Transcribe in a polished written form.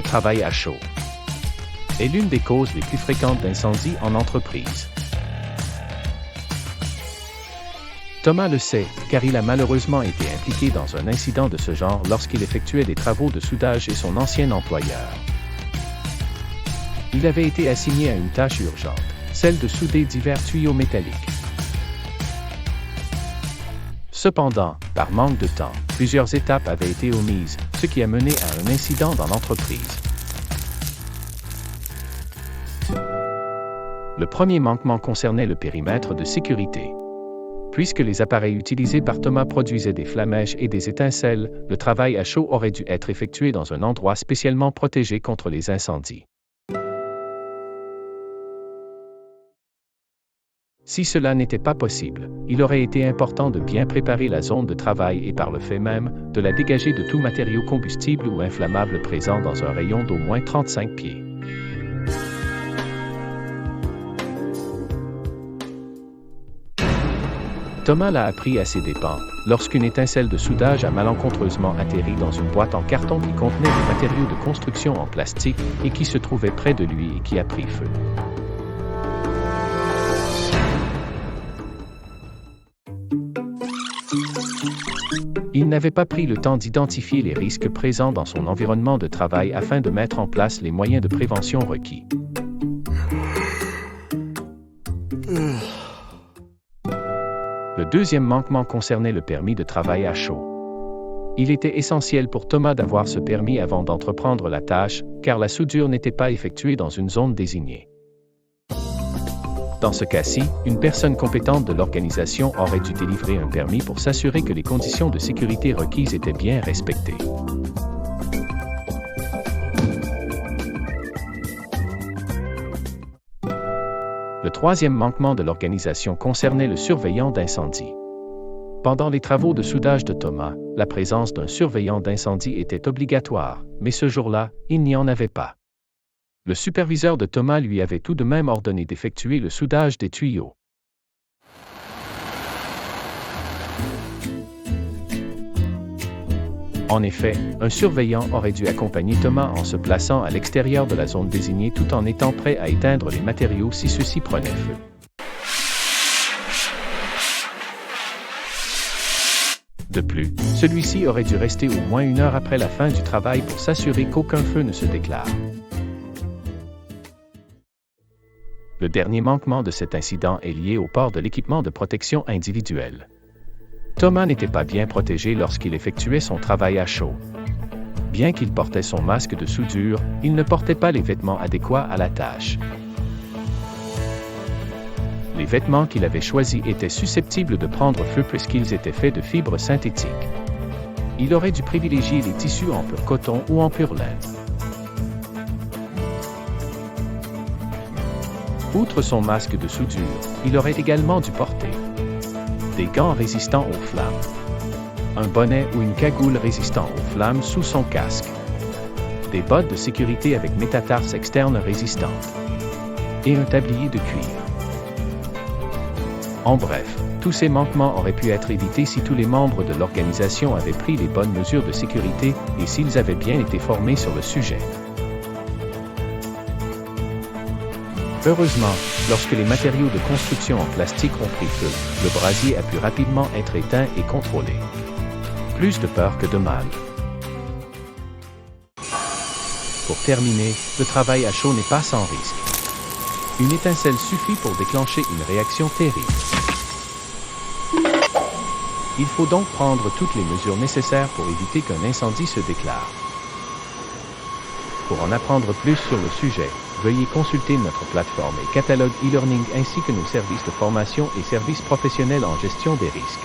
Le travail à chaud est l'une des causes les plus fréquentes d'incendies en entreprise. Thomas le sait, car il a malheureusement été impliqué dans un incident de ce genre lorsqu'il effectuait des travaux de soudage chez son ancien employeur. Il avait été assigné à une tâche urgente, celle de souder divers tuyaux métalliques. Cependant, par manque de temps, plusieurs étapes avaient été omises, ce qui a mené à un incident dans l'entreprise. Le premier manquement concernait le périmètre de sécurité. Puisque les appareils utilisés par Thomas produisaient des flamèches et des étincelles, le travail à chaud aurait dû être effectué dans un endroit spécialement protégé contre les incendies. Si cela n'était pas possible, il aurait été important de bien préparer la zone de travail et par le fait même, de la dégager de tout matériau combustible ou inflammable présent dans un rayon d'au moins 35 pieds. Thomas l'a appris à ses dépens, lorsqu'une étincelle de soudage a malencontreusement atterri dans une boîte en carton qui contenait des matériaux de construction en plastique et qui se trouvait près de lui et qui a pris feu. Il n'avait pas pris le temps d'identifier les risques présents dans son environnement de travail afin de mettre en place les moyens de prévention requis. Le deuxième manquement concernait le permis de travail à chaud. Il était essentiel pour Thomas d'avoir ce permis avant d'entreprendre la tâche, car la soudure n'était pas effectuée dans une zone désignée. Dans ce cas-ci, une personne compétente de l'organisation aurait dû délivrer un permis pour s'assurer que les conditions de sécurité requises étaient bien respectées. Le troisième manquement de l'organisation concernait le surveillant d'incendie. Pendant les travaux de soudage de Thomas, la présence d'un surveillant d'incendie était obligatoire, mais ce jour-là, il n'y en avait pas. Le superviseur de Thomas lui avait tout de même ordonné d'effectuer le soudage des tuyaux. En effet, un surveillant aurait dû accompagner Thomas en se plaçant à l'extérieur de la zone désignée tout en étant prêt à éteindre les matériaux si ceux-ci prenaient feu. De plus, celui-ci aurait dû rester au moins 1 heure après la fin du travail pour s'assurer qu'aucun feu ne se déclare. Le dernier manquement de cet incident est lié au port de l'équipement de protection individuelle. Thomas n'était pas bien protégé lorsqu'il effectuait son travail à chaud. Bien qu'il portait son masque de soudure, il ne portait pas les vêtements adéquats à la tâche. Les vêtements qu'il avait choisis étaient susceptibles de prendre feu puisqu'ils étaient faits de fibres synthétiques. Il aurait dû privilégier les tissus en pur coton ou en pure laine. Outre son masque de soudure, il aurait également dû porter des gants résistants aux flammes, un bonnet ou une cagoule résistant aux flammes sous son casque, des bottes de sécurité avec métatarses externes résistantes et un tablier de cuir. En bref, tous ces manquements auraient pu être évités si tous les membres de l'organisation avaient pris les bonnes mesures de sécurité et s'ils avaient bien été formés sur le sujet. Heureusement, lorsque les matériaux de construction en plastique ont pris feu, le brasier a pu rapidement être éteint et contrôlé. Plus de peur que de mal. Pour terminer, le travail à chaud n'est pas sans risque. Une étincelle suffit pour déclencher une réaction terrible. Il faut donc prendre toutes les mesures nécessaires pour éviter qu'un incendie se déclare. Pour en apprendre plus sur le sujet, veuillez consulter notre plateforme et catalogue e-learning ainsi que nos services de formation et services professionnels en gestion des risques.